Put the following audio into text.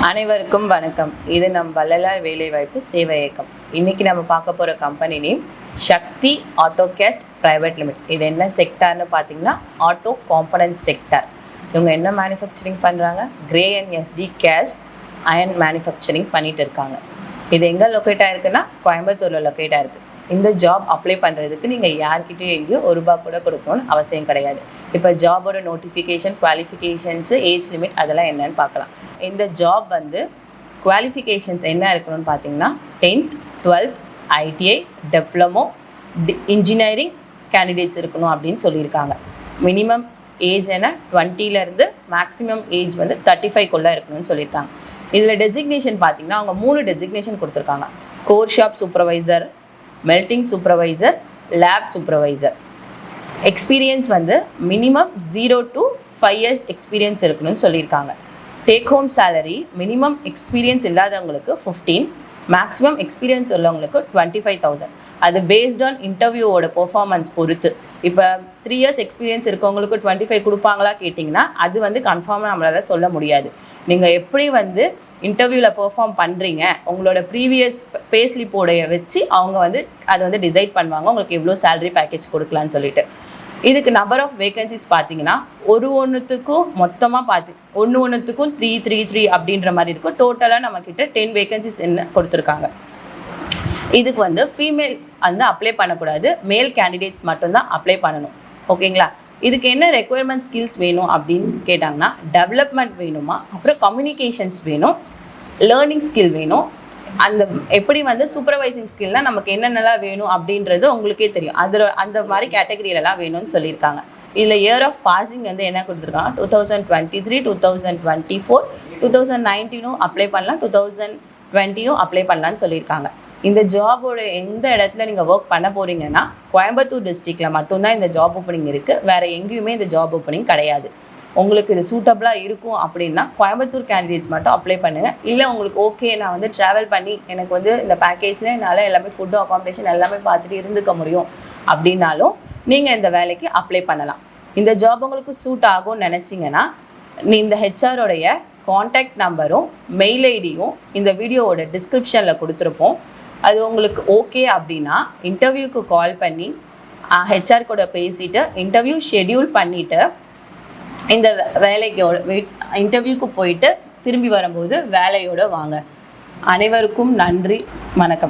அனைவருக்கும் வணக்கம். இது நம் வள்ளலார் வேலைவாய்ப்பு சேவை இயக்கம். இன்னைக்கு நம்ம பார்க்க போகிற கம்பெனி நேம் சக்தி ஆட்டோகாஸ்ட் பிரைவேட் லிமிட். இது என்ன செக்டார்னு பார்த்தீங்கன்னா ஆட்டோ காம்பனன்ட் செக்டார். இவங்க என்ன மேனுஃபேக்சரிங் பண்ணுறாங்க? Grey and SD cast iron manufacturing பண்ணிட்டு இருக்காங்க. இது எங்கே லொக்கேட் ஆகிருக்குன்னா கோயம்புத்தூரில் லொக்கேட் ஆகிருக்கு. இந்த ஜாப் அப்ளை பண்ணுறதுக்கு நீங்கள் யார்கிட்டையும் ₹1 கூட கொடுக்கணும்னு அவசியம் கிடையாது. இப்போ ஜாபோட நோட்டிஃபிகேஷன், குவாலிஃபிகேஷன்ஸு, ஏஜ் லிமிட் அதெல்லாம் என்னன்னு பார்க்கலாம். இந்த ஜாப் குவாலிஃபிகேஷன்ஸ் என்ன இருக்கணும்னு பார்த்தீங்கன்னா 10th 12th ITI diploma engineering candidates இருக்கணும் அப்படின்னு சொல்லியிருக்காங்க. மினிமம் ஏஜ் என்ன 20லேருந்து மேக்ஸிமம் ஏஜ் 35க்குள்ளே இருக்கணும்னு சொல்லியிருக்காங்க. இதில் டெசிக்னேஷன் பார்த்தீங்கன்னா அவங்க 3 டெசிக்னேஷன் கொடுத்துருக்காங்க. Core shop supervisor, melting supervisor, lab supervisor. Experience minimum 0 to 5 years experience இருக்கணும்னு சொல்லியிருக்காங்க. Take home salary minimum experience இல்லாதவங்களுக்கு 15, மேக்ஸிமம் எக்ஸ்பீரியன்ஸ் உள்ளவங்களுக்கு 25,000. அது பேஸ்ட் ஆன் இன்டர்வியூவோட பெர்ஃபார்மன்ஸ் பொறுத்து. இப்போ 3 years எக்ஸ்பீரியன்ஸ் இருக்கவங்களுக்கு 25 கொடுப்பாங்களா கேட்டிங்கன்னா அது கன்ஃபார்மாக நம்மளால் சொல்ல முடியாது. நீங்கள் எப்படி இன்டர்வியூவில் பெர்ஃபார்ம் பண்ணுறீங்க, உங்களோட ப்ரீவியஸ் பேஸ்லிப்போடைய வச்சு அவங்க அதை டிசைட் பண்ணுவாங்க உங்களுக்கு எவ்வளோ சேலரி பேக்கேஜ் கொடுக்கலான்னு சொல்லிட்டு. இதுக்கு நம்பர் ஆஃப் வேகன்சிஸ் பார்த்தீங்கன்னா ஒன்றுத்துக்கும் மொத்தமாக ஒன்றுத்துக்கும் 3 அப்படின்ற மாதிரி இருக்கும். டோட்டலாக நம்மக்கிட்ட 10 வேகன்சிஸ் என்ன கொடுத்துருக்காங்க. இதுக்கு ஃபீமேல் அப்ளை பண்ணக்கூடாது, மேல் கேண்டிடேட்ஸ் மட்டும்தான் அப்ளை பண்ணணும். ஓகேங்களா? இதுக்கு என்ன ரெக்குயர்மெண்ட் ஸ்கில்ஸ் வேணும் அப்படின்னு கேட்டாங்கன்னா டெவலப்மெண்ட் வேணுமா, அப்புறம் கம்யூனிகேஷன்ஸ் வேணும், லேர்னிங் ஸ்கில் வேணும். அந்த எப்படி சூப்பர்வைசிங் ஸ்கில்னால் நமக்கு என்னென்னலாம் வேணும் அப்படின்றது உங்களுக்கே தெரியும். அந்த மாதிரி கேட்டகரியிலலாம் வேணும்னு சொல்லியிருக்காங்க. இதில் இயர் ஆஃப் பாசிங் என்ன கொடுத்துருக்காங்க 2023, 2024, 2019 அப்ளை பண்ணலாம், 2020 அப்ளை பண்ணலான்னு சொல்லியிருக்காங்க. இந்த ஜாபோட எந்த இடத்துல நீங்கள் ஒர்க் பண்ண போகிறீங்கன்னா கோயம்புத்தூர் டிஸ்ட்ரிக்டில் மட்டும்தான் இந்த ஜாப் ஓப்பனிங் இருக்குது. வேறு எங்கேயுமே இந்த ஜாப் ஓப்பனிங் கிடையாது. உங்களுக்கு இது சூட்டபிளாக இருக்கும் அப்படின்னா கோயம்புத்தூர் கேண்டிடேட்ஸ் மட்டும் அப்ளை பண்ணுங்கள். இல்லை உங்களுக்கு ஓகே, நான் ட்ராவல் பண்ணி எனக்கு இந்த பேக்கேஜில் என்னால் எல்லாமே ஃபுட்டு, அகாமடேஷன் எல்லாமே பார்த்துட்டு இருந்துக்க முடியும் அப்படின்னாலும் நீங்கள் இந்த வேலைக்கு அப்ளை பண்ணலாம். இந்த ஜாப் உங்களுக்கு சூட் ஆகும்னு நினச்சிங்கன்னா இந்த ஹெச்ஆரோடைய காண்டாக்ட் நம்பரும் மெயில் ஐடியும் இந்த வீடியோவோட டிஸ்கிரிப்ஷனில் கொடுத்துருப்போம். அது உங்களுக்கு ஓகே அப்படின்னா இன்டர்வியூக்கு கால் பண்ணி ஹெச்ஆர் கூட பேசிட்டு இன்டர்வியூ ஷெட்யூல் பண்ணிவிட்டு இந்த இன்டர்வியூக்கு போயிட்டு திரும்பி வரும்போது வேலையோடு வாங்க. அனைவருக்கும் நன்றி, வணக்கம்.